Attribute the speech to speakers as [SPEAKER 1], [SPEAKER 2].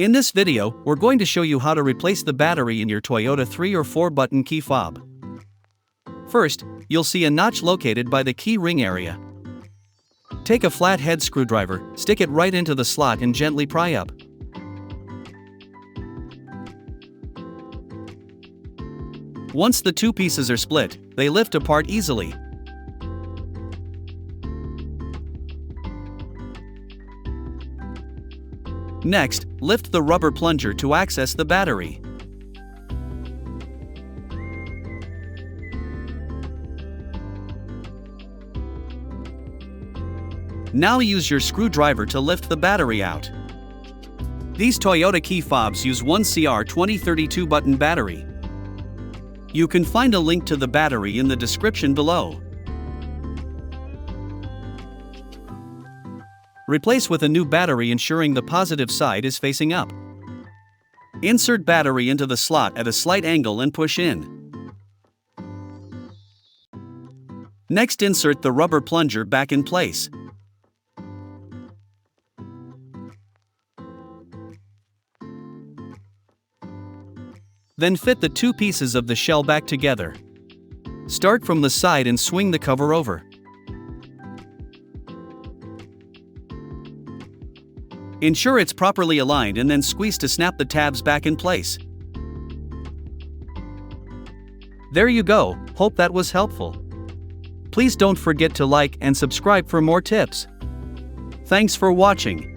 [SPEAKER 1] In this video, we're going to show you how to replace the battery in your Toyota 3 or 4 button key fob. First, you'll see a notch located by the key ring area. Take a flat head screwdriver, stick it right into the slot and gently pry up. Once the two pieces are split, they lift apart easily. Next, lift the rubber plunger to access the battery. Now use your screwdriver to lift the battery out. These Toyota key fobs use one CHR 2032 button battery. You can find a link to the battery in the description below. Replace with a new battery, ensuring the positive side is facing up. Insert battery into the slot at a slight angle and push in. Next, insert the rubber plunger back in place. Then fit the two pieces of the shell back together. Start from the side and swing the cover over. Ensure it's properly aligned and then squeeze to snap the tabs back in place. There you go, hope that was helpful. Please don't forget to like and subscribe for more tips. Thanks for watching.